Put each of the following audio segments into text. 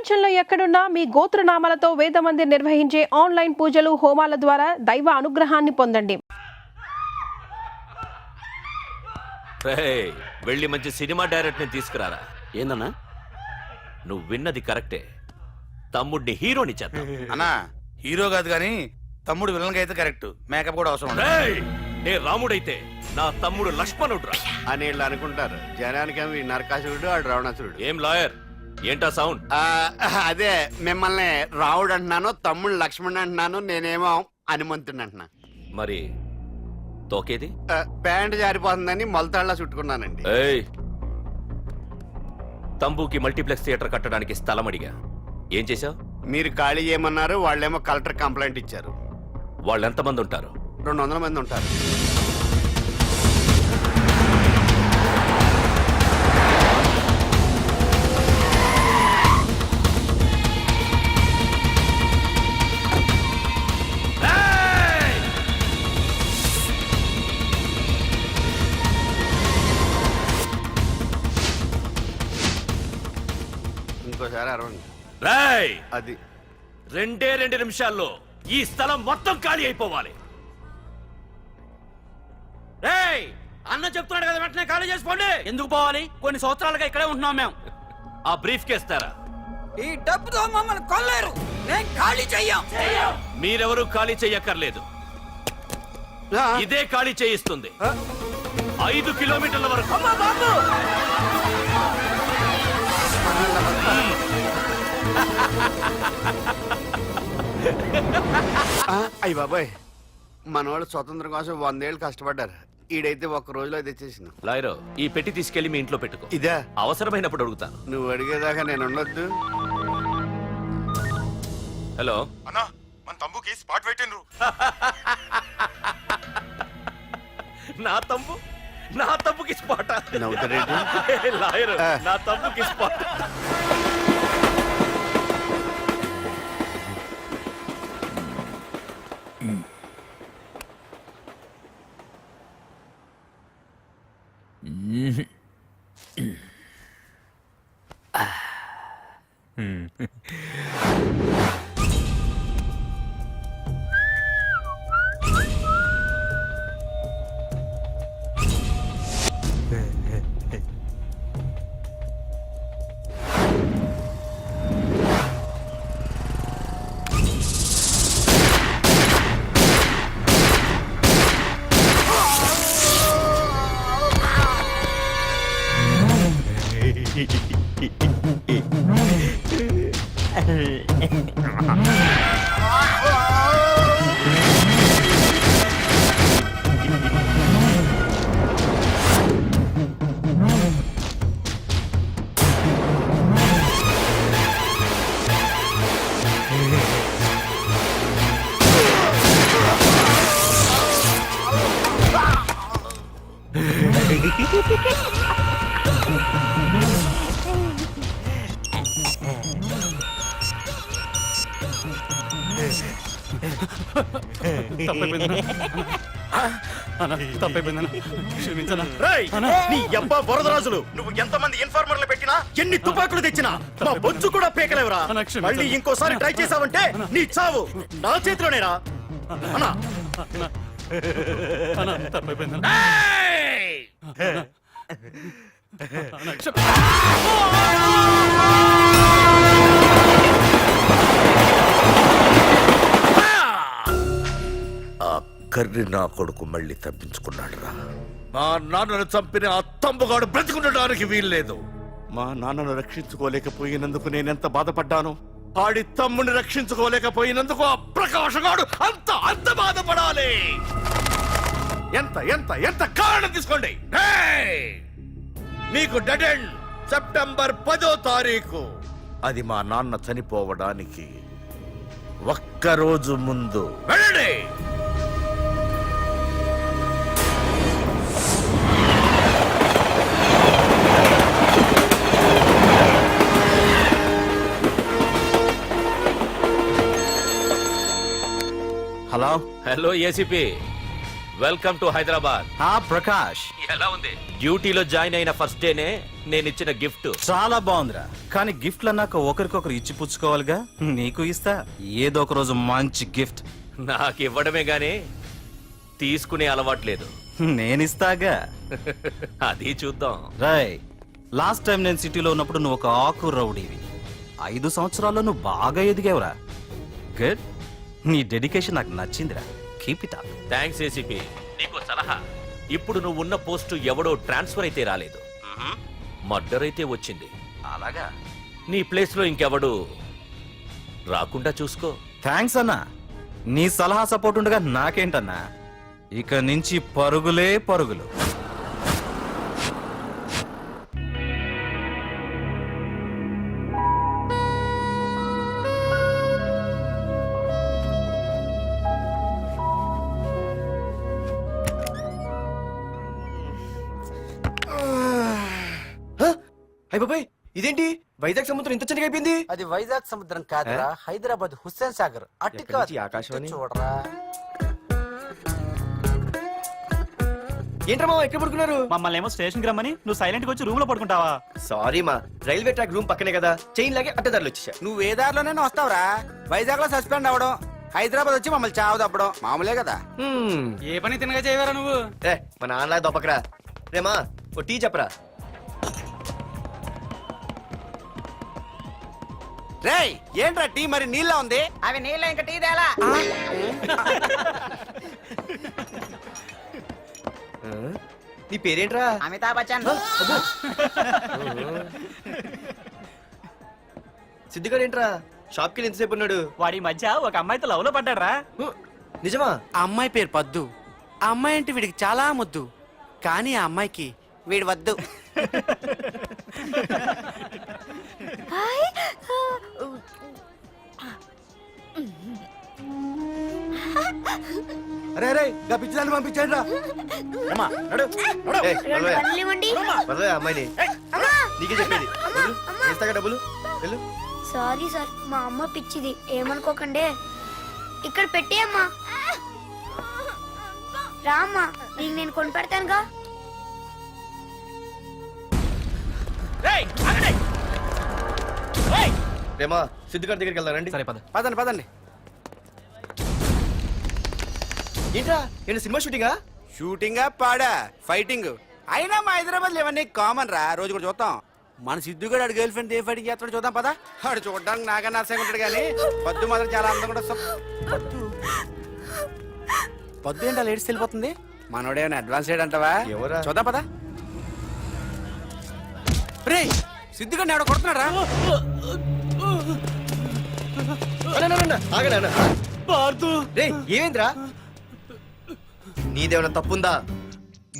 ప్రపంచంలో ఎక్కడున్నా మీ గోత్రనామాలతో వేదమందిర్ నిర్వహించే ఆన్లైన్ పూజలు హోమాల ద్వారా దైవ అనుగ్రహాన్ని పొందండి. వెళ్ళి మంచి సినిమా డైరెక్ట్ ని తీసుకురారా. ఏందన్నా నువ్వు విన్నది కరెక్టే. తమ్ముడిని హీరోని చేద్దాం. అన్నా హీరో కాదు గాని తమ్ముడు విలన్ అయితే కరెక్ట్. మేకప్ కూడా అవసరం. నే రాముడైతే నా తమ్ముడు లక్ష్మణుడు అని వీళ్ళు అనుకుంటారు. జనానికేమో నరకాసురుడు ఆడు రావణాసురుడు. ఏం లాయర్ ఏంటా సౌండ్? అదే మిమ్మల్ని రావుడు అంటున్నాను, తమ్ముడు లక్ష్మణ్ అంటున్నాను, నేనేమో హనుమంతుడు అంటున్నా. మరి తోకేది? ప్యాంట్ జారిపోతుందని మొలతాళ్ళ చుట్టుకున్నానండి. తంబుకి మల్టీప్లెక్స్ థియేటర్ కట్టడానికి స్థలం అడిగా. ఏం చేశావు? మీరు ఖాళీ చేయమన్నారు, వాళ్ళేమో కలెక్టర్ కంప్లైంట్ ఇచ్చారు. వాళ్ళు ఎంతమంది ఉంటారు? 200 మంది ఉంటారు. ఇంకోసారి అరవండి. అది 2 నిమిషాల్లో ఈ స్థలం మొత్తం ఖాళీ అయిపోవాలి. అన్న చెప్తున్నాడు కదా, వెంటనే ఖాళీ చేసుకోండి. ఎందుకు పోవాలి? కొన్ని సంవత్సరాలుగా ఇక్కడే ఉంటున్నాం మేము. ఆ బ్రీఫ్ కేస్తారా? ఈ డబ్బుతో మమ్మల్ని కొల్లేరు. నేను ఖాళీ చెయ్యం. మీరెవరూ ఖాళీ చెయ్యక్కర్లేదు. ఇదే ఖాళీ చేయిస్తుంది. 5 కిలోమీటర్ల వరకు. అయ్య బాబాయ్, మనవాళ్ళు స్వతంత్రం కోసం 100 ఏళ్ళు కష్టపడ్డారు. ఈడైతే 1 రోజులో తెచ్చేసిన. లాయరో, ఈ పెట్టి తీసుకెళ్లి మీ ఇంట్లో పెట్టుకో. ఇదే అవసరమైనప్పుడు అడుగుతాను. నువ్వు అడిగేదాకా నేను ఉండొద్దు. హలో అన్నా, మన తమ్ముకి స్పాట్ పెట్టిండ్రు. నా తమ్ముకి స్పాట్. లాయర్, నా తమ్ముకి స్పాట్. వరదరాజులు, నువ్వు ఎంతమంది ఇన్ఫార్మర్లు పెట్టినా, ఎన్ని తుపాకులు తెచ్చినా మా బొచ్చు కూడా పేకలేవరా. మళ్ళీ ఇంకోసారి ట్రై చేసావంటే నీ చావు నా చేతిలోనేరా. అన్నా కర్రి నా కొడుకు మళ్ళీ తప్పించుకున్నాడు రా. మా నాన్నను చంపిన ఆ తంబుగాడు బ్రతికుండడానికి వీల్లేదు. మా నాన్నను రక్షించుకోలేకపోయినందుకు నేనెంత బాధపడ్డాను, ఆడి తమ్ముని రక్షించుకోలేకపోయినందుకు ఆ ప్రకాశగాడు అంత బాధపడాలి. ఎంత ఎంత ఎంత కారణం తీసుకోండి. మీకు డెడ్ ఎండ్ సెప్టెంబర్ 10వ తారీఖు. అది మా నాన్న చనిపోవడానికి 1 రోజు ముందు. వెళ్ళండి. Hello ACP, welcome to Hyderabad. Prakash, ఎలా ఉంది? డ్యూటీలో జాయిన్ అయిన ఫస్ట్ డేనే నేను ఇచ్చిన గిఫ్ట్. చాలా బాగుందిరా, కానీ గిఫ్ట్లు అన్నాక ఒకరికొకరు ఇచ్చి పుచ్చుకోవాలిగా. నీకు ఇస్తా ఏదో ఒక రోజు మంచి గిఫ్ట్. నాకు ఇవ్వడమే గానీ తీసుకునే అలవాట్లేదు. నేనిస్తాగా. అది చూద్దాం. రాయ్, లాస్ట్ టైం నేను సిటీలో ఉన్నప్పుడు నువ్వు ఒక ఆకు రౌడీవి. 5 సంవత్సరాల్లో నువ్వు బాగా ఎదిగావురా. గుడ్. నీ డెడికేషన్ నాకు నచ్చిందిరా. Keep it up. Thanks ACP. నీకు సలహా. ఇప్పుడు నువ్వు ఉన్న పోస్టు ఎవడో ట్రాన్స్ఫర్ అయితే రాలేదు, మర్డర్ అయితే వచ్చింది. అలాగా? నీ ప్లేస్ లో ఇంకెవడు రాకుండా చూసుకో. థ్యాంక్స్ అన్నా. నీ సలహా సపోర్ట్ ఉండగా నాకేంటన్నా, ఇక నుంచి పరుగులే పరుగులు. అయ్య బాబాయ్, ఇదేంటి వైజాగ్ సముద్రం ఇంత చిన్నగా అయిపోయింది? అది వైజాగ్ సముద్రం కాదురా, హైదరాబాద్ హుస్సేన్ సాగర్. అట్టి ఎక్కడి కాదు, నుంచి ఆకాశవాణి? ఇటు చూడరా. ఏంట్రా మామ ఎక్కడ పడుకున్నారు? మమ్మల్ని ఏమో స్టేషన్ కి రమ్మని నువ్వు సైలెంట్ గా వచ్చి రూమ్ లో పడుకుంటావా? సారీ మా, రైల్వే ట్రాక్ రూమ్ పక్కనే కదా, చైన్ లాగే అడ్డదారులు వచ్చేసా. నువ్వు ఏ దారిలోనే వస్తావురా. వైజాగ్ లో సస్పెండ్ అవ్వడం, హైదరాబాద్ వచ్చి మమ్మల్ని చావు తప్పడం మామూలే కదా. ఏ పని తినగా చేయవరా నువ్వు? మా నాన్నలా దొప్పకరా. రేమా ఓ టీ చెప్పరా. రేయ్, ఏంట్రా టీ మరి నీళ్ళ ఉంది? అవి నీళ్ళ ఇంకా టీ తేలా. నీ పేరేంట్రా? అమితాబ్ బచ్చన్. సిద్ధిగాడు ఏంట్రా షాప్ కి ఎంతసేపు ఉన్నాడు? వాడి మధ్య ఒక అమ్మాయితో లవ్ లో పడ్డాడ్రా. నిజమా? ఆ అమ్మాయి పేరు పద్దు. ఆ అమ్మాయి అంటే వీడికి చాలా ముద్దు, కానీ ఆ అమ్మాయికి వీడు వద్దు. అరే రే గా పిచ్చిదాన్ని పంపించండి రా. ఏయ్, వదలవే ఆ అమ్మాయిని. నీకే చెప్పేది. వదులు. ఇస్తాగా డబ్బులు. వెళ్ళు. సారీ సార్, మా అమ్మ పిచ్చిది, ఏమనుకోకండి. ఇక్కడ పెట్టేయమ్మా. రామ్మా, నీకు నేను కొని పెడతానుగా. రేమా సిద్ధిగాడి దగ్గరికి వెళ్దాం రండి. సరే పద. పదండి పదండి. ఏంట్రా ఏంటి సినిమా షూటింగా? షూటింగ్ పాడా ఫైటింగ్ అయినా మా హైదరాబాద్ లో ఇవన్నీ కామన్ రా, రోజు కూడా చూద్దాం. మన సిద్ధుగాడు ఆడు గర్ల్ ఫ్రెండ్ ఏ ఫైటింగ్ చేస్తాడు చూద్దాం పదా. ఆడు చూడడానికి నాకన్నా అసహ్యంగా ఉంటాడు కానీ పద్దు మాత్రం చాలా అందంగా కూడా వస్తాం. పద్దు ఏంటో లేడీస్ వెళ్ళిపోతుంది. మనోడేమైనా అడ్వాన్స్ అంటావా? ఎవరా? చూద్దాం పదా. రే సిద్ధుగాడిని ఆడ కొడుతున్నాడు రా. ఏమేంద్రా? నీదేమైనా తప్పుందా?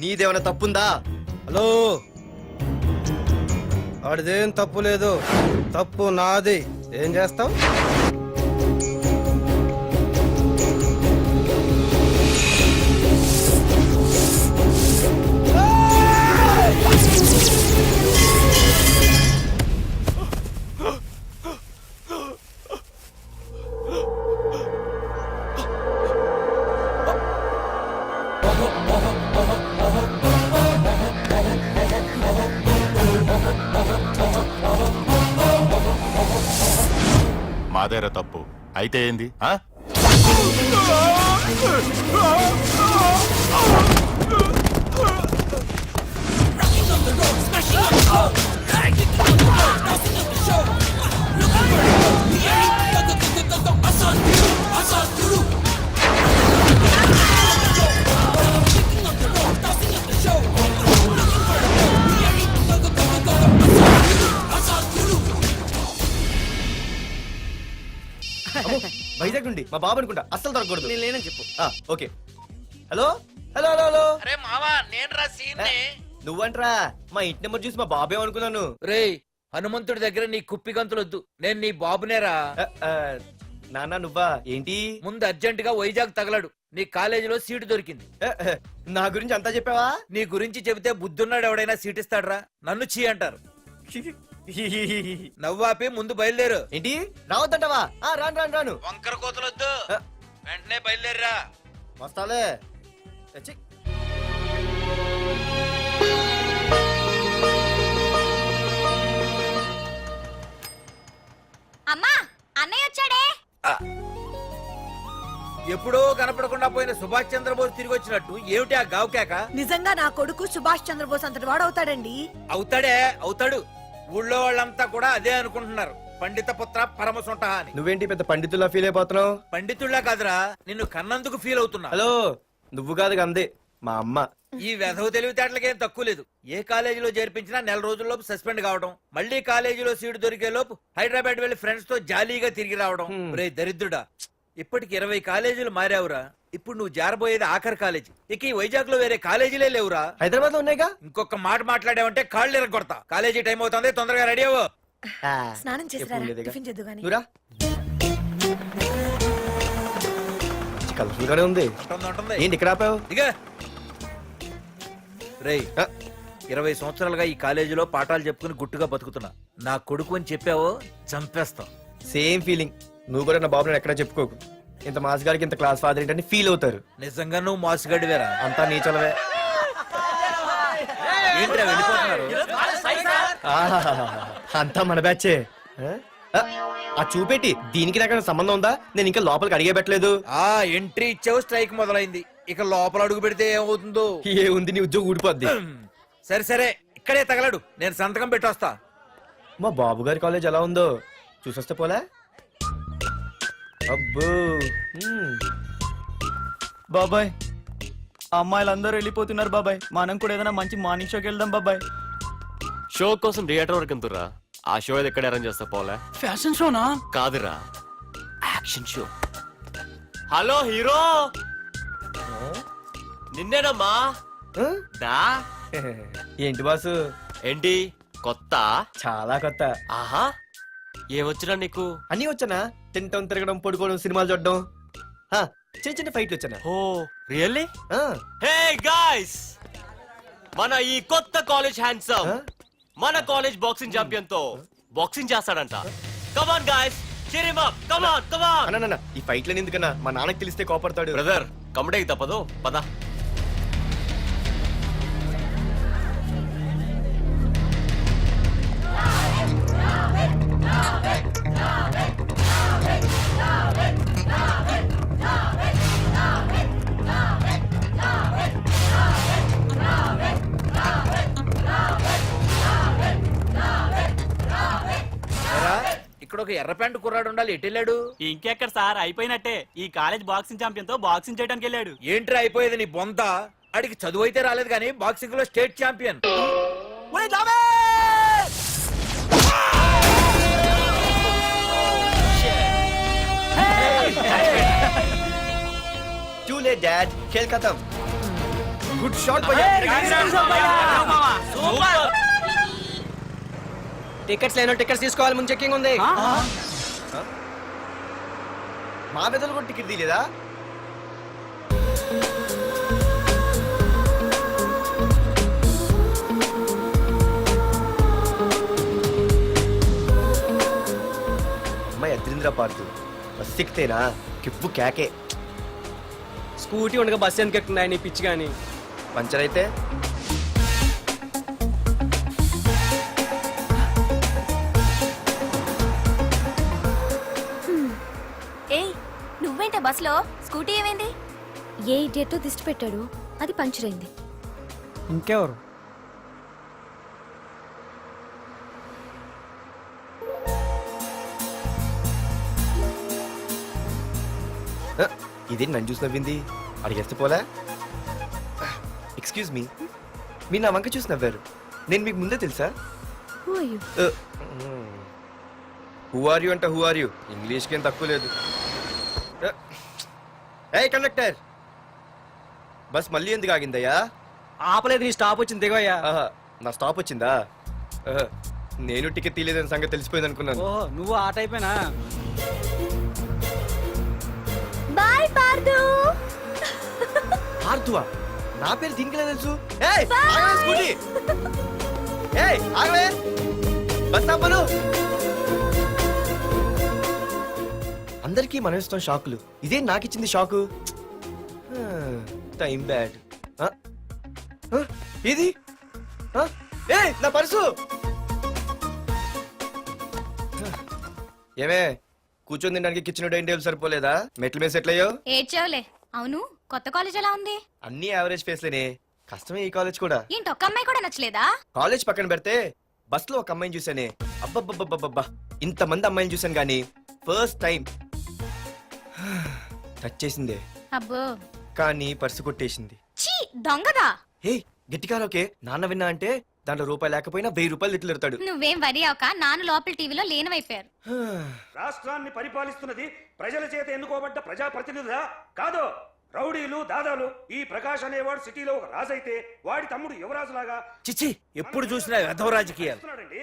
నీదేమైనా తప్పుందా? హలో, ఆడిదేం తప్పు లేదు, తప్పు నాది. ఏం చేస్తావు? మాదేరా తప్పు అయితే ఏంది? వైజాగ్ నుండి మా బాబు అనుకుంటా, అస్సలు దొరకకూడదు. నేను లేనని చెప్పు. Okay. Hello hello hello hello. అరే మావా, నేను రా సీన్. నువ్వంట్రా? మా ఇంటి నెంబర్ చూసి మా బాబే అనుకున్నాను. రే హనుమంతుడి దగ్గర నీ కుప్పి గంతులొద్దు, నేను నీ బాబునేరా. నాన్న నువ్వా? ఏంటి? ముందు అర్జెంట్ గా వైజాగ్ తగలడు, నీ కాలేజీలో సీటు దొరికింది. నా గురించి అంతా చెప్పావా? నీ గురించి చెబితే బుద్ధున్నాడు ఎవడైనా సీట్ ఇస్తాడ్రా? నన్ను చీ అంటారు. నవ్వాపి ముందు బయలుదేరు. ఏంటి రావద్దంటావా? రాను రాను రాను. వంకర కోతలొద్దు, వెంటనే బయలుదేరరా. వస్తాలే. ఛీ. అమ్మా అన్నయ్య వచ్చాడే. ఎప్పుడో కనపడకుండా పోయిన సుభాష్ చంద్రబోస్ తిరిగి వచ్చినట్టు ఏమిటి ఆ గావుకేక? నిజంగా నా కొడుకు సుభాష్ చంద్రబోస్ అంతటి వాడు అవుతాడండి. అవుతాడే అవుతాడు. ఊళ్ళో వాళ్ళంతా కూడా అదే అనుకుంటున్నారు, పండిత పుత్ర పరమసుంట అని. నువ్వేంటి పెద్ద పండితుల్లా ఫీల్ అయిపోతున్నావు? పండితుళ్ళ కాదురా, నిన్ను కన్నందుకు ఫీల్ అవుతున్నా. హలో, నువ్వు కాదు అందే మా అమ్మ. ఈ వెధవ తెలివితేటలకేం తక్కువ లేదు. ఏ కాలేజీలో చేర్పించినా నెల రోజుల్లోపు సస్పెండ్ కావడం, మళ్ళీ కాలేజీలో సీటు దొరికే లోపు హైదరాబాద్ వెళ్లి ఫ్రెండ్స్ తో జాలీగా తిరిగి రావడం. రే దరిద్రుడా, ఇప్పటికి 20 కాలేజీలు మారావురా. ఇప్పుడు నువ్వు జారబోయేది ఆఖరి కాలేజీ. ఇక ఈ వైజాగ్ లో వేరే కాలేజీలే లేవురా. హైదరాబాద్ లో ఉన్నాయిగా. ఇంకొక మాట మాట్లాడావంటే కాళ్ళు ఎరగొడతా. కాలేజీ టైం అవుతుంది, తొందరగా రెడీ అవ్వు. స్నానం ఎప్పుడు ఉండేదిగా. టిఫిన్ చేద్దు గాని. నువ్వురా. కలర్ఫుల్ గానే ఉంది. ఉంటుంది. ఏంటి ఇక్కడ ఆపావు? దిగా. రేయ్, 20 సంవత్సరాలుగా ఈ కాలేజీలో పాఠాలు చెప్పుకుని గుట్టుగా బతుకుతున్నా. నా కొడుకు అని చెప్పావో చంపేస్తాం. Same feeling. నువ్వు కూడా నా బాబు నేను ఎక్కడా చెప్పుకోకు. ఇంత మాస్ గారికి ఇంత క్లాస్ ఫాదర్ ఏంటని ఫీల్ అవుతారు. నిజంగా నువ్వు మాసుగడివేరా? అంతా నీ చలవే. ఏంట్రా వెళ్ళిపోతున్నారు? ఆహాహాహా. అంతా మన బ్యాచే. ఆ చూపెట్టి దీనికి నాకు సంబంధం ఉందా? నేను ఇంకా లోపలికి అడిగే పెట్టలేదు. ఆ ఎంట్రీ ఇచ్చావు, స్ట్రైక్ మొదలైంది. ఇక లోపల అడుగు పెడితే ఏమవుతుందో. ఏ ఉంది, నీ ఉద్యోగం ఊడిపోద్ది. సరే సరే, ఇక్కడే తగలడు, నేను సంతకం పెట్టొస్తా. మా బాబు గారి కాలేజ్ ఎలా ఉందో చూసొస్తే పోలే. అబ్బో. బాబాయ్, అమ్మాయిలందరూ వెళ్ళిపోతున్నారు బాబాయ్. మనం కూడా ఏదైనా మంచి మార్నింగ్ షోకి వెళ్దాం బాబాయ్. షో కోసం థియేటర్ వరకు ఎంతురా? ఆ షో ఏది ఎక్కడ అరేంజ్ చేస్తా పోలే? ఫ్యాషన్ షోనా? కాదురా, యాక్షన్ షో. హలో హీరో, నిన్నేనమ్మా. ఆ? దా. ఏంటి బాసు? ఏంటి కొత్త? చాలా కొత్త. ఆహా, ఏమొచ్చినా నీకు? అన్నీ వచ్చానా? తింటం, తిరగడం, పడుకోవడం, సినిమాలు చూడడం. ఆ, చిన్న చిన్న ఫైట్లు వచ్చానా? ఓ రియల్లీ? ఆ, హే గాయ్స్, మన ఈ కొత్త కాలేజ్ హ్యాండ్సమ్ ఆ? మన కాలేజ్ బాక్సింగ్ ఛాంపియన్ తో బాక్సింగ్ చేస్తాడంట. Come on guys, cheer him up. కమాన్ కమాన్. అన్న ఈ ఫైట్లని ఎందుకన్నా? మా నాన్నకి తెలిస్తే కోపడతాడు. బ్రదర్, కమడేకి తప్పదు, పద. ఏరా, ఇక్కడ ఒక ఎర్ర ప్యాంటు కుర్రాడు ఉండాలి, ఎటు వెళ్ళాడు? ఇంకెక్కడ సార్, అయిపోయినట్టే. ఈ కాలేజ్ బాక్సింగ్ ఛాంపియన్ తో బాక్సింగ్ చేయడానికి వెళ్ళాడు. ఏంట్రా అయిపోయేది నీ బొంత? అడిగి చదువు అయితే రాలేదు కానీ బాక్సింగ్ లో state champion. Too late, Dad. खेल खत्म. Good shot, भैया. టికెట్స్ లేనో టికెట్స్ తీసుకోవాలి, ముందు చెక్కింగ్ ఉంది. మా పెద్దలు కూడా టికెట్ తీయలేదా? అమ్మాయి అద్రింద్ర పార్తు బస్ ఎక్కితేనా కిప్పు కేకే. స్కూటీ ఉండగా బస్సు ఎందుకు ఎక్కుతున్నాయి నీ పిచ్చి కానీ? పంచర్ అయితే ఏయ్, నువ్వేంటే బస్సులో? స్కూటీ ఏమైంది? ఏ ఇడియట్ దిష్టి పెట్టాడు, అది పంచర్ అయింది. ఇంకెవరు? ఇదేంటి నన్ను చూసి నవ్వింది? అడిగేస్తే పోలే. ఎక్స్క్యూజ్ మీ, మీరు నా వంక చూసి నవ్వారు. నేను మీకు ముందే తెలుసా? హూ ఆర్ యూ అంటే హూ ఆర్ యూ? ఇంగ్లీష్కి ఏం తక్కువ లేదు. ఏ కండక్టర్, బస్ మళ్ళీ ఎందుకు ఆగిందయ్యా? ఆపలేదు, నీ స్టాప్ వచ్చింది దిగోయ్యా. ఆహా, నా స్టాప్ వచ్చిందా? ఆహా, నేను టికెట్ తీయలేదని సంగతి తెలిసిపోయింది అనుకున్నాను. ఓహో, నువ్వు ఆ టైపేనా? బాయ్ పార్దు. ఆర్తువా? నా పేరు దీనికిలా తెలుసు? ఏయ్, ఆగవే స్కూటీ. ఏయ్, ఆగవే. బస్ ఆపను. అందరికీ మనం ఇస్తాం షాకులు, ఇదే నాకు ఇచ్చింది షాకు. Time bad. ఇది నా పర్సు. ఏమే కూర్చొని తినడానికి కిచెన్ డైనింగ్ టేబుల్ సరిపోలేదా మెట్ల మీద సెట్ అయ్యో ఏడ్చావులే. అవును, కొత్త కాలేజ్ ఎలా ఉంది? అన్ని యావరేజ్ ఫేస్లేనే. కష్టమే ఈ కాలేజ్ కూడా. ఏంటి, ఒక్క అమ్మాయి కూడా నచ్చలేదా? కాలేజ్ పక్కన పెడితే బస్ లో ఒక అమ్మాయిని చూసానే, అబ్బబ్బబ్బబ్బబ్బా ఇంతమంది అమ్మాయిని చూసాను గానీ ఫస్ట్ టైం టచ్ చేసిందే, అబ్బో, కానీ పర్సు కొట్టేసింది. చీ దొంగదా. హే గట్టిగా ఓకే, నాన్న విన్నా అంటే దాంట్లో రూపాయి లేకపోయినా 1000 రూపాయలు తిట్లు. నువ్వేం వరి అవక, నాన్న లోపల టీవీలో లేనవైపోయారు. రాష్ట్రాన్ని పరిపాలిస్తున్నది ప్రజల చేత ఎన్నుకోబడ్డ ప్రజాప్రతినిధులా కాదు, రౌడీలు దాదాలు. ఈ ప్రకాష్ అనేవాడు సిటీలో ఒక రాజైతే వాడి తమ్ముడు యువరాజులాగా చిచ్చి ఎప్పుడు చూసినా వెధవ రాజకీయాలు. చేస్తున్నాడండి.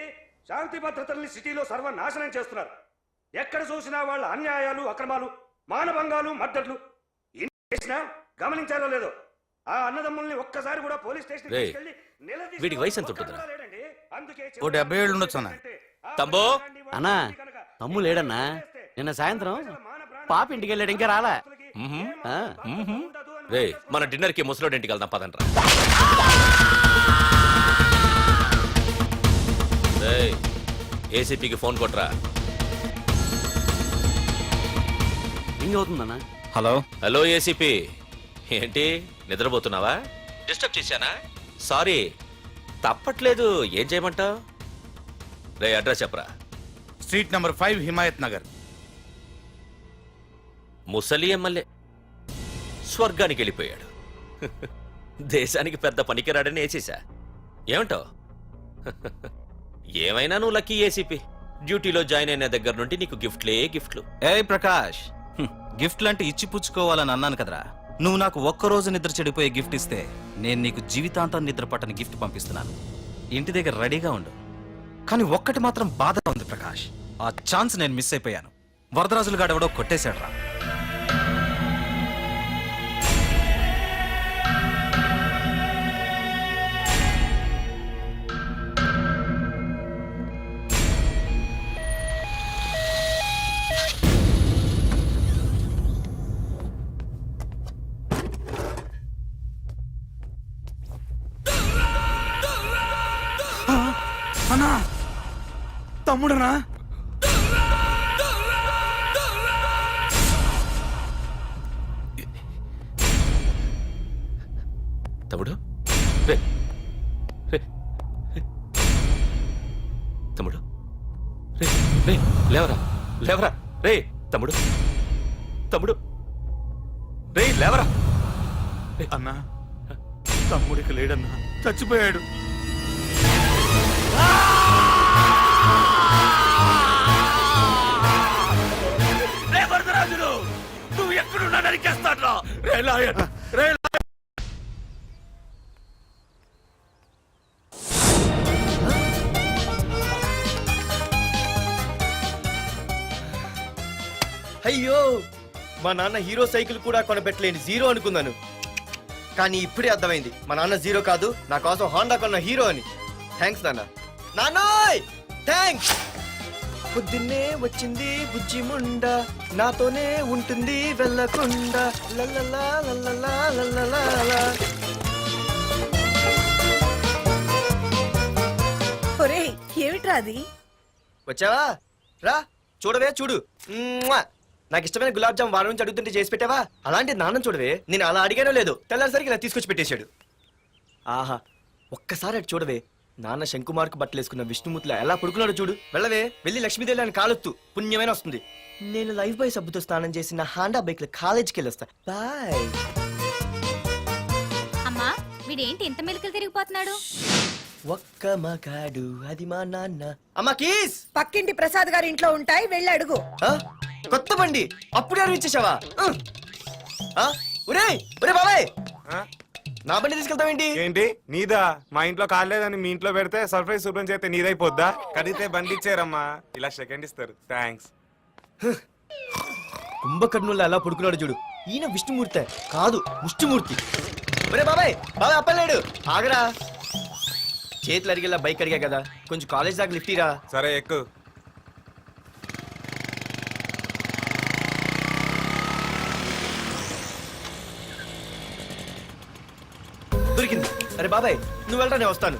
శాంతి భద్రతల్ని సిటీలో సర్వనాశనం చేస్తున్నారు. ఎక్కడ చూసినా వాళ్ళ అన్యాయాలు, అక్రమాలు, మానభంగాలు, మద్దతులు. ఇన్ని చేసినా గమనించారో లేదో, ఆ అన్నదమ్ముల్ని ఒక్కసారి కూడా పోలీస్ స్టేషన్ రేయ్, వీడికి వయసు ఎంత ఉంటుందిరా? ఓ 70 ఏళ్ళు ఉండొచ్చు అన్న. తమ్ముడు అన్నా తమ్ము లేడన్నా, నిన్న సాయంత్రం పాప ఇంటికి వెళ్ళాడు, ఇంకా రాలా. ఆ, రే మన డిన్నర్ కి ముసలోడి ఇంటికి వెళ్దాం పదండ్రా. రేయ్, ఏసీపీకి ఫోన్ కొట్రా. ఇంక అవుతుందన్నా. హలో హలో ఏసీపీ, ఏంటి నిద్రపోతున్నావా? డిస్టర్బ్ చేశానా? సారీ, తప్పట్లేదు. ఏం చేయమంటావు? రే అడ్రస్ చెప్పరా. Street number 5 Himayat Nagar. ముసలి ఎమ్మెల్యే స్వర్గానికి వెళ్ళిపోయాడు. దేశానికి పెద్ద పనికిరాడని వేసేసా. ఏమంటావు? ఏమైనా నువ్వు లక్కీ ఏసీపీ. డ్యూటీలో జాయిన్ అయిన దగ్గర నుండి నీకు గిఫ్ట్లు. ఏ ప్రకాష్, గిఫ్ట్ లాంటి ఇచ్చి పుచ్చుకోవాలని అన్నాను కదరా. నువ్వు నాకు ఒక్కరోజు నిద్ర చెడిపోయే గిఫ్ట్ ఇస్తే నేను నీకు జీవితాంతం నిద్ర పట్టని గిఫ్ట్ పంపిస్తున్నాను. ఇంటి దగ్గర రెడీగా ఉండు. కానీ ఒక్కటి మాత్రం బాధగా ఉంది ప్రకాష్, ఆ ఛాన్స్ నేను మిస్ అయిపోయాను. వరదరాజులు గాడెవడో కొట్టేశాడు రా. అన్నా తమ్ముడనా? తమ్ముడు రే రే రే. తమ్ముడు రే రే లేవరా లేవరా రే తమ్ముడు రే లేవరా. అన్నా తమ్ముడికి లేడన్నా, చచ్చిపోయాడు. రే వరదరాజులు, నువ్వు ఎక్కడున్నా నరికేస్తాడ్రా. రే లాయర్, రే అయ్యో, మా నాన్న హీరో సైకిల్ కూడా కొనపెట్టలేని జీరో అనుకున్నాను. కానీ ఇప్పుడే అర్థమైంది, మా నాన్న జీరో కాదు, నా కోసం హోండా కొన్న హీరో అని. థ్యాంక్స్ నాన్న. నాన్నోయ్ థ్యాంక్స్. పొద్దున్నే వచ్చింది బుజ్జి ముండ, నాతోనే ఉంటుంది వెళ్ళకుండా. లల్లలా లల్లలా లల్లలా. ఒరేయ్ ఏమిట్రా అది? వచ్చావా? రా చూడవే, చూడు. మ్మ్వా! నాకు ఇష్టమైన గులాబ్ జామ్ వారం నుంచి అడుగుతుంటే చేసి పెట్టావా? అలాంటి నాన్న చూడవే, నేను అలా అడిగానో లేదో తెల్లారిసరికి ఇలా తీసుకొచ్చి పెట్టేశాడు. ఆహా, ఒక్కసారి అటు చూడవే, నాన్న శంకుమార్కు బట్టలు వేసుకున్న విష్ణుమూర్తిలా ఎలా పడుకున్నాడో చూడు. వెళ్ళవే, వెళ్ళి లక్ష్మీదేవి అని కాలొత్తు, పుణ్యమైన వస్తుంది. నేను లైఫ్ బాయ్ సబ్బుతో స్నానం చేసి నా హాండా బైక్ లో కాలేజీకి వెళ్ళొస్తా. బాయ్. అమ్మా, వీడేంటి ఇంత మెలికలు తిరిగిపోతున్నాడు? ఒక్క మగాడు అది మా నాన్న. అమ్మా కీస్. పక్కింటి ప్రసాద్ గారి ఇంట్లో ఉంటాయి, వెళ్ళి అడుగు. ఆ? కొత్త బండి అప్పుడే ఇచ్చేసావా? ఒరే ఒరే బాబాయ్, నా బండి తీసుకెళ్తావేంటి? ఏంటి నీదా? మా ఇంట్లో కాలేదని మీ ఇంట్లో పెడితే సర్ప్రైజ్ శుభ్రం చేస్తే నీదైపోద్దా? కడిగితే బండి ఇచ్చారమ్మా, ఇలా సెకండ్ ఇస్తారు. థ్యాంక్స్. కుంభకర్ణుల్లో ఎలా పడుకున్నాడు చూడు. ఈయన విష్ణుమూర్తి కాదు, ముష్టిమూర్తి. ఒరే బాబాయ్, బాబాయ్ అప్పలేడు, ఆగరా. చేతులు అడిగేలా బైక్ అడిగా కదా, కొంచెం కాలేజ్ దాకా లిఫ్ట్ ఇరా. సరే ఎక్కు. దొరికింది. అరే బాబాయ్ నువ్వు వెళ్ళరా, నేను వస్తాను.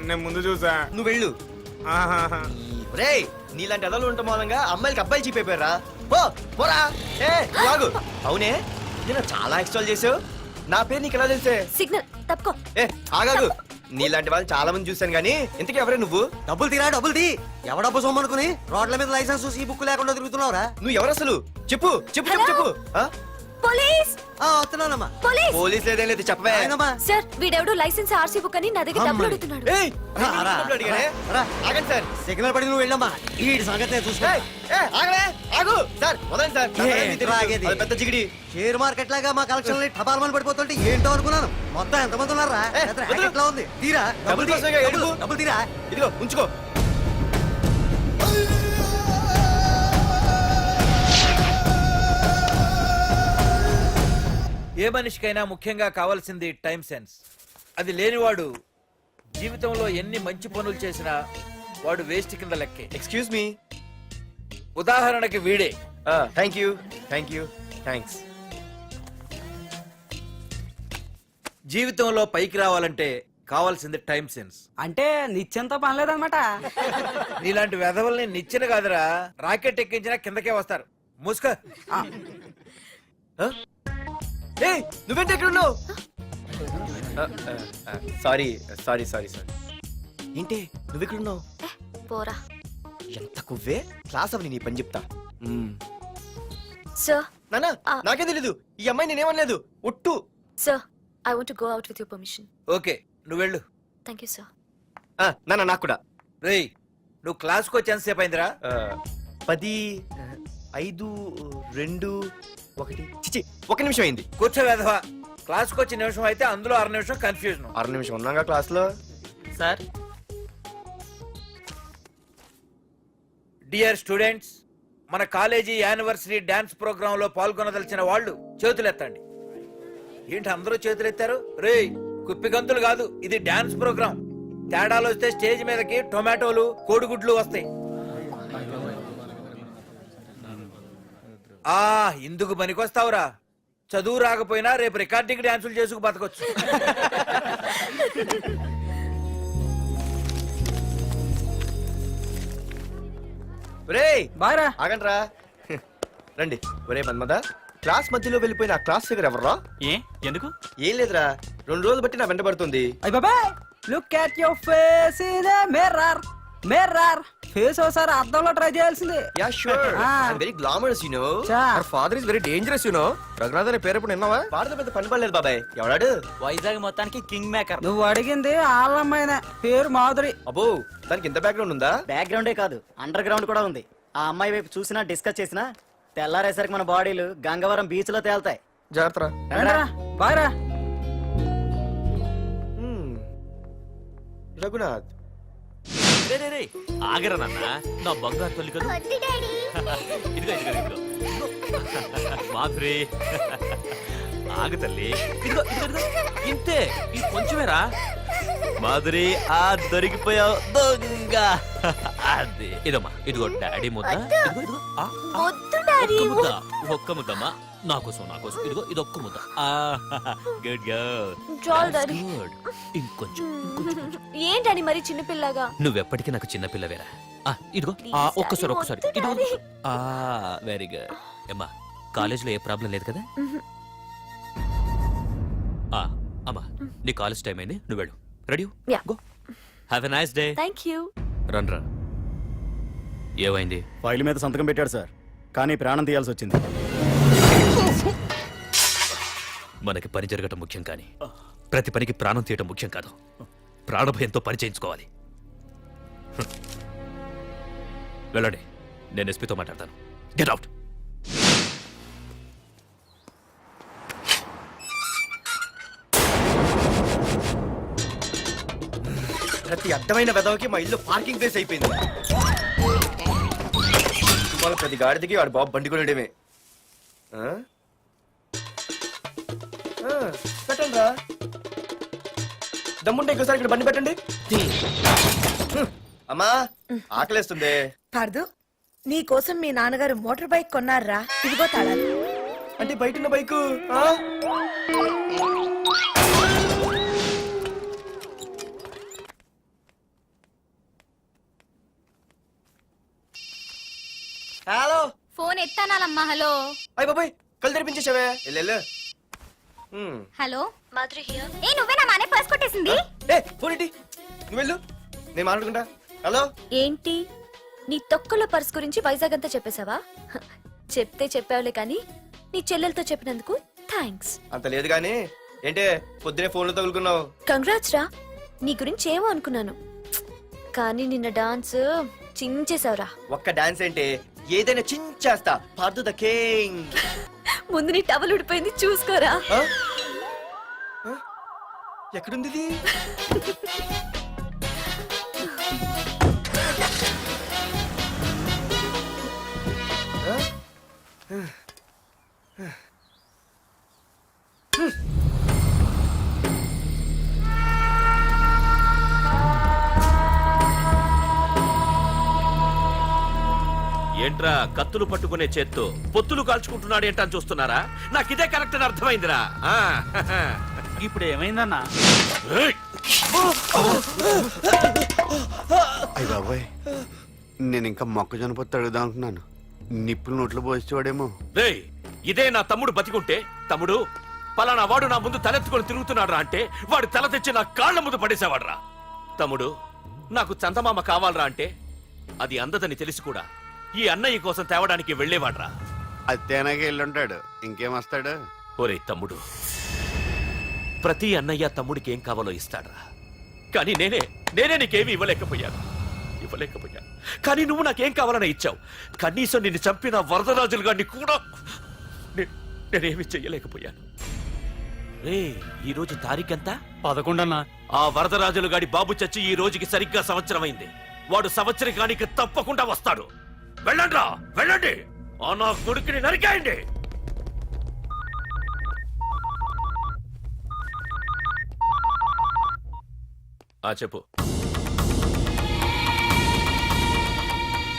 నేను ముందు చూసా. నువ్వు వెళ్ళు. రేయ్ నీలాంటి ఎదలు ఉండటం మూలంగా అమ్మాయిలకి అబ్బాయిలు చీపైపోయారా పోరా ఏ లాగు అవునే నేను చాలా ఎక్స్ట్రాల్ చేసావు నా పేరు నీకు ఎలా తెలిసే సిగ్నల్ తప్పుకో. ఏ ఆగాగు నీలాంటి వాళ్ళు చాలా మంది చూశాను కానీ ఇంతకీ ఎవరే నువ్వు డబ్బులు తీరా డబ్బులు తీ ఎవడబ్బు సొమ్మనుకుని రోడ్ల మీద లైసెన్స్ చూసి బుక్ లేకుండా తిరుగుతున్నావురా నువ్వు ఎవరు అసలు చెప్పు చెప్పు చెప్పు చెప్పు ఆ? పోలీస్ వస్తున్నానమ్మా పోలీస్ పోలీస్ లేదేం లేదు చెప్పవే ఆయనమ్మా. సార్ వీడెవడో లైసెన్స్ ఆర్సీ బుక్ అని నా దగ్గర డబ్బులు అమ్మని. అడుగుతున్నాడు. ఏయ్, రా, నేను రా, డబ్బులు అడిగానే? రా. ఆగండి సార్ సిగ్నల్ పడి నువ్వు వెళ్ళమ్మా ఈ సంగతి నేను చూసుకో ఏయ్, ఏయ్, ఆగలే ఆగు సార్ వదండి సార్ నా పని మీకు తెలుసు. ఆగేది? అది పెద్ద జిగిడి షేర్ మార్కెట్ లాగా మా కలెక్షన్ టపాల్మని పడిపోతుంటే ఏంటో అనుకున్నాను మొత్తం ఎంతమంది ఉన్నారా ఏ, వదిలు. ఎట్లా ఉంది తీరా డబ్బులు కోసమేగా ఏడుపు. డబ్బులు తీరా ఇదిగో ఉంచుకో ఏ మనిషికైనా ముఖ్యంగా కావాల్సింది టైం సెన్స్. అది లేనివాడు జీవితంలో ఎన్ని మంచి పనులు చేసినా వాడు వేస్ట్ కింద లెక్కే. ఎక్స్క్యూజ్ మీ ఉదాహరణకి వీడే. థ్యాంక్ యూ థ్యాంక్స్ జీవితంలో పైకి రావాలంటే కావాల్సింది టైం సెన్స్. అంటే నిత్యంతో పనిలేదన్నమాట నీలాంటి వెధవల్ని నిచ్చిన కాదురా రాకెట్ ఎక్కించినా కిందకే వస్తారు. మూసుక. ఏయ్ నువ్వేంటి ఎక్కడ ఉన్నావు సారీ సారీ సారీ సారీ ఏంటి నువ్వు ఎక్కడ ఉన్నావు పోరా. ఎంత కువ్వే క్లాస్ అవని నీ పని చెప్తా సార్ నానా నాకే తెలీదు ఈ అమ్మాయి నేనేమనలేదు ఒట్టు sir I want to go out with your permission. Okay నువ్వు వెళ్ళు. Thank you sir. నానా నాకు కూడా రేయ్ నువ్వు క్లాస్కి వచ్చి ఎంతసేపు అయిందిరా? 10 5 2 1 చిచి 1 నిమిషం అయింది. కూర్చో వెధవా. క్లాస్కి వచ్చి నిమిషం అయితే అందులో 6 నిమిషం కన్ఫ్యూజన్. 6 నిమిషం ఉన్నాగా క్లాస్ లో సార్ డియర్ స్టూడెంట్స్, మన కాలేజీ యానివర్సరీ డాన్స్ ప్రోగ్రామ్ లో పాల్గొనదలిచిన వాళ్ళు చేతులెత్తండి. ఏంటి అందరూ చేతులెత్తారు? రేయ్ కుప్పి గంతులు కాదు, ఇది డాన్స్ ప్రోగ్రామ్. తేడాలు వస్తే స్టేజ్ మీదకి టొమాటోలు కోడిగుడ్లు వస్తాయి. ఇందుకు పనికొస్తావురా. చదువు రాకపోయినా రేపు రికార్డింగ్ డాన్సులు చేసుకు బతకొచ్చు. ఒరేయ్ బాగా ఆగండ్రా రండి. ఒరే మన్మద క్లాస్ మధ్యలో వెళ్ళిపోయిన ఆ క్లాస్ ఫిగర్ ఎవర్రా? ఏ ఎందుకు? ఏం లేదురా 2 రోజులు బట్టి నా వెంట పడుతుంది. అయ్య బాబాయ్ look at your face in a mirror mirror face ఒకసారి అద్దంలో ట్రై చేయాల్సింది. Yeah sure I am very glamorous you know. Our father is very dangerous you know. Raghunath అనే పేరు ఎప్పుడు విన్నావా? వాడితో పెద్ద పని పడలేదు బాబాయ్. ఎవడాడు? వైజాగ్ మొత్తానికి కింగ్ మేకర్. నువ్వు అడిగింది ఆళ్ళమ్మైన పేరు మాధురి. అబ్బో దానికి ఇంత బ్యాక్గ్రౌండ్ ఉందా? బ్యాక్గ్రౌండే కాదు అండర్ గ్రౌండ్ కూడా ఉంది. ఆ అమ్మాయి వైపు చూసినా డిస్కస్ చేసినా తెల్లారేసరికి మన బాడీలు గంగవరం బీచ్ లో తేల్తాయి. జాగ్రత్త బాయ్రా. రఘునాథ్ ఆగరా నాన్న, నా బంగారు తల్లి కదా. ఇదిగో ఇదిగో ఇదిగో మాధురి, ఆగు తల్లి. ఇదిగో ఇదిగో ఇదిగో ఇంతే, ఈ కొంచెమేరా. మాధురి దొరికిపోయావు దొంగ. అదే ఇదమ్మా, ఇదిగో డాడీ ముద్ద. ఇదిగో ఇదిగో ఒక్క ముద్ద, ఒక్క ముద్దమ్మా నాకోసం నాకోసం. ఇదిగో ఇదొక్క ముద్ద. Good good. ఇంకొంచెం ఏంటని మరి చిన్నపిల్లగా? నువ్వెప్పటికీ నాకు చిన్న పిల్లవేరా. ఇదిగో ఒక్కసారి ఒక్కసారి. ఇదిగో వెరీ గుడ్. అమ్మా కాలేజీలో ఏ ప్రాబ్లం లేదు కదా? అమ్మా నీ కాలేజ్ టైం అయింది, నువ్వు వెళ్ళు. Ready go. Have a nice day. Thank you. Run రా. ఏమైంది? ఫైల్ మీద సంతకం పెట్టాడు సార్, కానీ ప్రాణం తీయాల్సి వచ్చింది. మనకి పని జరగటం ముఖ్యం, కానీ ప్రతి పనికి ప్రాణం తీయటం ముఖ్యం కాదు. ప్రాణభయంతో పని చేయించుకోవాలి. వెళ్ళండి, నేను ఎస్పీతో మాట్లాడతాను. Get out. ప్రతి అడ్డమైన వెదవకి మా ఇల్లు పార్కింగ్ ప్లేస్ అయిపోయింది. వాళ్ళ ప్రతి గాడిదకి వాడు బాబు బండి కొనడమే. పెట్టండి రా, దమ్ముంటే ఇంకోసారి ఇక్కడ బండి పెట్టండి. అమ్మా ఆకలేస్తుంది. పార్దు నీ కోసం మీ నాన్నగారు మోటార్ బైక్ కొన్నారా? ఇదిగో తాళాలు. అంటే బయట ఉన్న బైకు ఫోన్ ఎత్తానాలమ్మా. హలో అయ్య బాబాయ్ కళ్ళు తెరిపించేసావే వెళ్ళు. Hello Madhuri here. ఏ నువ్వేనా మానే పర్స్ కొట్టేసింది? ఏ ఫోన్ ఏంటి నువ్వు వెళ్ళు నేను మాట్లాడుకుంటా. హలో ఏంటి నీ తొక్కల పర్స్ గురించి వైజాగ్ అంతా చెప్పేశావా? చెప్తే చెప్పావులే కానీ నీ చెల్లెలతో చెప్పినందుకు థ్యాంక్స్. అంత లేదు కానీ ఏంటే పొద్దునే ఫోన్లో తగులుకున్నావు. కంగ్రాట్స్ రా. నీ గురించి ఏమో అనుకున్నాను కానీ నిన్న డాన్స్ చించేశావురా. ఒక్క డాన్స్ ఏంటి ఏదైనా చించేస్తా. Pardhu the king. ముందు నీ టవల్ ఉడిపోయింది చూసుకోరా. ఎక్కడుంది ఇది? ఏంట్రా కత్తులు పట్టుకునే చేత్తో పొత్తులు కాల్చుకుంటున్నాడు ఏంటని చూస్తున్నారా? నాకు ఇదే కరెక్ట్ అని అర్థమైందిరా. ఇప్పుడు ఏమైందన్నా? ఏయ్! అయ్య బాబాయ్ నేను ఇంకా మొక్కజొన్న పొత్తు అడుగుదాం అనుకున్నాను. నిప్పులు నోట్లో పోసేవాడేమో. రేయ్, ఇదే నా తమ్ముడు బతికుంటే, తమ్ముడు పలానా వాడు నా ముందు తలెత్తుకొని తిరుగుతున్నాడు రా అంటే వాడు తల తెచ్చి నా కాళ్ళ ముందు పడేసేవాడ్రా. తమ్ముడు నాకు చందమామ కావాలరా అంటే అది అందదని తెలిసి కూడా ఈ అన్నయ్య కోసం తేవడానికి వెళ్లేవాడ్రా. అది తేనాకి వెళ్ళుంటాడు, ఇంకేం వస్తాడు? ఒరే తమ్ముడు, ప్రతి అన్నయ్య తమ్ముడికి ఏం కావాలో ఇస్తాడ్రా. కానీ నేనే నీకేమీ ఇవ్వలేకపోయాను. కానీ నువ్వు నాకేం కావాలని ఇచ్చావు. కనీసం నిన్ను చంపిన వరదరాజులు గారిని కూడా నేనేమి చెయ్యలేకపోయాను. రే, ఈ రోజు తారీఖెంత? 11 అన్నా. ఆ వరదరాజులు గాడి బాబు చచ్చి ఈ రోజుకి సరిగ్గా సంవత్సరమైంది. వాడు సంవత్సరానికి తప్పకుండా వస్తాడు. వెళ్ళండ్రా, వెళ్ళండి. ఆ నా కొడుకుని నరికేయండి. చెప్పు.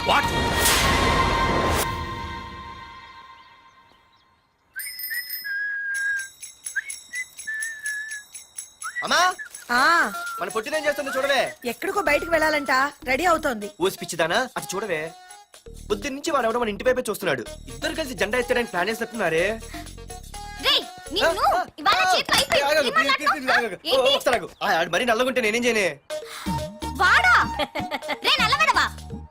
వాట్? అమ్మా ఆ మన పొట్టినేం చేస్తుంది చూడవే. ఎక్కడికో బయటకు వెళ్ళాలంట, రెడీ అవుతోంది. ఊసి పిచ్చిదానా అటు చూడవే. పొద్దున్న నుంచి వాడు ఎవడో మన ఇంటి వైపే చూస్తున్నాడు. ఇద్దరు కలిసి జెండా ఎత్తడానికి ప్లాన్ చేస్తున్నారు. మరి నల్లగుంటే నేనేం చేయనే? వాడా రే నల్లవడవా,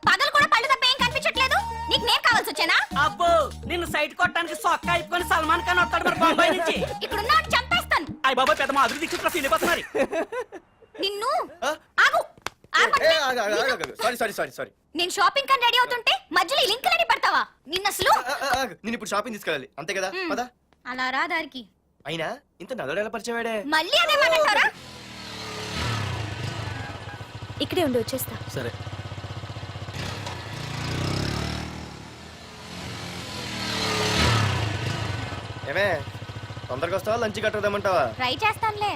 పగలు కూడా పళ్ళు తప్ప ఏం కనిపించట్లేదు. నీకు నేను కావాల్సి వచ్చానా? అబ్బో నిన్ను సైట్ కొట్టడానికి సొక్క అయిపోయి సల్మాన్ ఖాన్ వస్తాడు మరి బొంబాయి నుంచి. ఇక్కడ ఉన్నాడు చంపేస్తాను. అయ్య బాబా పెద్ద మా అభివృద్ధి క్షేత్ర సీనివాసనారి. నిన్ను ఆగు. సారీ నేను షాపింగ్ కని రెడీ అవుతుంటే మధ్యలో ఈ లింక్ రెడీ పడతావా? నిన్న అసలు నేను ఇప్పుడు షాపింగ్ తీసుకెళ్ళాలి అంతే కదా. పదా అలా రా దారికి. అయినా ఇంత నల్లడు ఎలా పరిచయవాడే? మళ్ళీ అదే మాట్లాడతారా? ఇక్కడే ఉండి వచ్చేస్తా. సరే. ఏమే తొందరగా వస్తావా లంచ్ కట్టదామంటావా? ట్రై చేస్తానులే.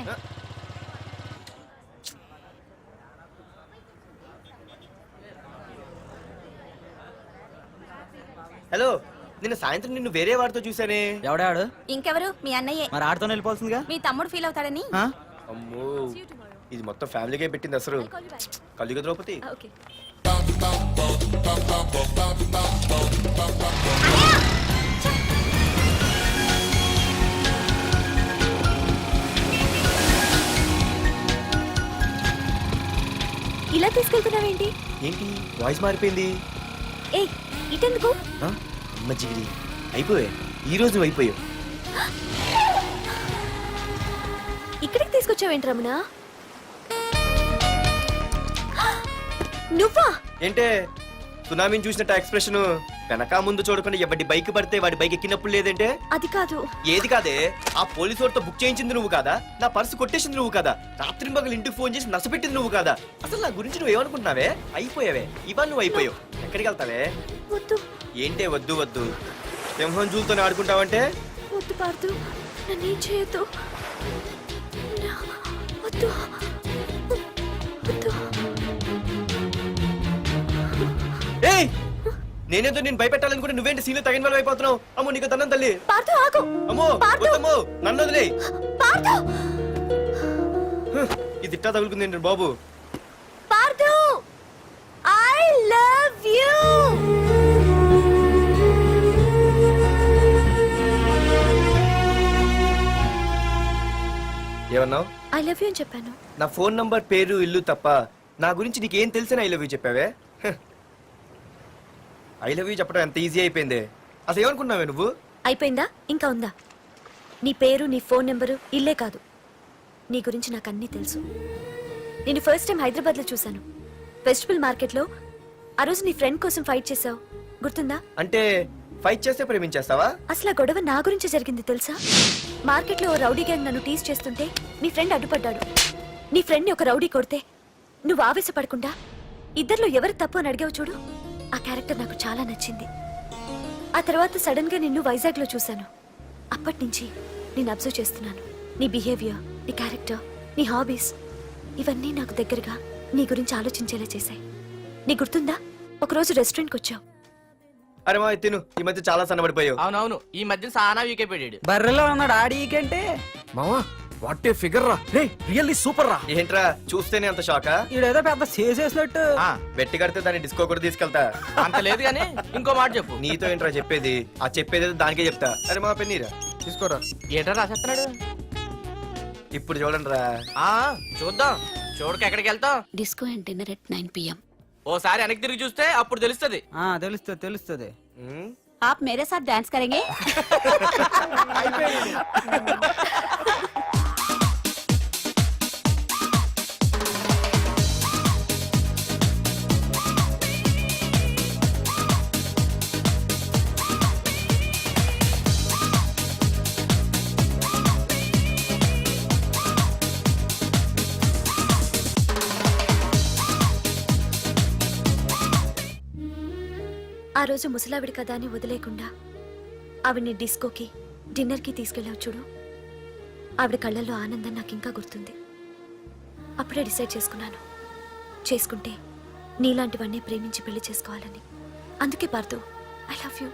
హలో, నిన్న సాయంత్రం నిన్ను వేరే వాడితో చూసానే. ఎవడాడు? ఇంకెవరు? మీ అన్నయ్యే. మరి ఆడుతో వెళ్ళిపోవాల్సిందిగా. మీ తమ్ముడు ఫీల్ అవుతాడని. అమ్మో, ఇది మొత్తం ఫ్యామిలీకే పెట్టింది అసలు. కలియుగ ద్రౌపది. ఓకే. ఇలా తీసుకెళ్తున్నావేంటి? ఏంటి వాయిస్ మారిపోయింది? ఏ ఇటెందుకు? అమ్మ జిగిరి అయిపోయా. ఈ రోజు నువ్వు అయిపోయావు. ఇక్కడికి తీసుకొచ్చావేంటి రమణ? నువ్వా? ఏంటే సునామీని చూసినట్టు ఎక్స్ప్రెషన్. వెనక ముందు చూడకుండా ఎవడి బైక్ పడితే వాడి బైక్ ఎక్కినప్పుడు లేదంటే? అది కాదు. ఏది కాదే? ఆ పోలీసు వాడితో బుక్ చేయించింది నువ్వు కాదా? నా పర్సు కొట్టేసింది నువ్వు కాదా? రాత్రి మగలు ఇంటికి ఫోన్ చేసి నసపెట్టింది నువ్వు కాదా? అసలు నా గురించి నువ్వు ఏమనుకుంటున్నావే? అయిపోయావే. ఇవాళ నువ్వు అయిపోయావు. ఎక్కడికి వెళ్తావే? వద్దు. ఏంటే వద్దు వద్దు? సింహం జూలతో ఆడుకుంటావంటే? వద్దు పార్దు, నన్నేం చేయొద్దు. వద్దు వద్దు. ఏయ్, నేనేదో నేను భయపెట్టాలనుకుంటే నువ్వేంటి సీన్లో తగిన వాళ్ళు అయిపోతున్నావు? అమ్మో నీకు తన్నం తల్లి. పార్దు ఆగు. అమ్మో వద్దమ్మో, నన్ను వదిలే. పార్దు, ఇది ఇట్టా తగులుకుంది ఏంటి బాబు? Pardhu, I love you. ఏమన్నావు? ఐ లవ్ యూ అని చెప్పాను. నా ఫోన్ నంబర్, పేరు, ఇల్లు తప్ప నా గురించి నీకేం తెలిసిన ఐ లవ్ యూ చెప్పావే? ఐ లవ్ యూ చెప్పడం ఎంత ఈజీ అయిపోయింది. అసలు ఏమనుకున్నావే నువ్వు? అయిపోయిందా? ఇంకా ఉందా? నీ పేరు, నీ ఫోన్ నెంబరు, ఇల్లే కాదు, నీ గురించి నాకు అన్నీ తెలుసు. నేను ఫస్ట్ టైం హైదరాబాద్లో చూశాను, వెజిటబుల్ మార్కెట్లో. ఆ రోజు నీ ఫ్రెండ్ కోసం ఫైట్ చేసావు, గుర్తుందా? అంటే ఫైట్ చేస్తే ప్రేమించేస్తావా? అసలు ఆ గొడవ నా గురించి జరిగింది తెలుసా? మార్కెట్లో ఓ రౌడీ గ్యాంగ్ నన్ను టీజ్ చేస్తుంటే నీ ఫ్రెండ్ అడ్డుపడ్డాడు. నీ ఫ్రెండ్ని ఒక రౌడీ కొడితే నువ్వు ఆవేశపడకుండా ఇద్దరిలో ఎవరు తప్పు అని అడిగావు చూడు, ఆ క్యారెక్టర్ నాకు చాలా నచ్చింది. ఆ తర్వాత సడన్ గా నిన్ను వైజాగ్లో చూశాను. అప్పటి నుంచి నేను అబ్జర్వ్ చేస్తున్నాను. నీ బిహేవియర్, నీ క్యారెక్టర్, నీ హాబీస్, ఇవన్నీ నాకు దగ్గరగా నీ గురించి ఆలోచించేలా చేశాయి. నీ గుర్తుందా, ఒకరోజు రెస్టారెంట్కి వచ్చావు. అరే మా తిను, ఈ మధ్య చాలా సన్నబడిపోయావు. అవునవును, ఈ మధ్య సానా వీకే పెట్టాడు. బర్రెలో ఉన్నాడు ఆడికంటే. మావా వాట్ ఏ ఫిగర్ రా, రే రియల్లీ సూపర్ రా. ఏంట్రా చూస్తేనే అంత షాకా? ఈడేదో పెద్ద చేసేసినట్టు. బెట్టి కడితే దాన్ని డిస్కో కూడా తీసుకెళ్తా. అంత లేదు కానీ ఇంకో మాట చెప్పు. నీతో ఏంట్రా చెప్పేది? ఆ చెప్పేది దానికే చెప్తా. అరే మా పెన్నీరా తీసుకోరా. ఏంటో రాసేస్తున్నాడు. ఇప్పుడు చూడండి రా. చూద్దాం, చూడక ఎక్కడికి వెళ్తాం. Disco and dinner at 9 PM. ఓసారి వెనక్కి తిరిగి చూస్తే అప్పుడు తెలుస్తుంది. తెలుస్తుంది తెలుస్తుంది. आप मेरे साथ डांस करेंगे? ఆ రోజు ముసలావిడి కదా అని వదిలేకుండా ఆవిడ్ని డిస్కోకి, డిన్నర్కి తీసుకెళ్ళావు చూడు, ఆవిడ కళ్ళల్లో ఆనందం నాకు ఇంకా గుర్తుంది. అప్పుడే డిసైడ్ చేసుకుంటే నీలాంటివన్నీ ప్రేమించి పెళ్లి చేసుకోవాలని. అందుకే పార్థు, ఐ లవ్ యూ.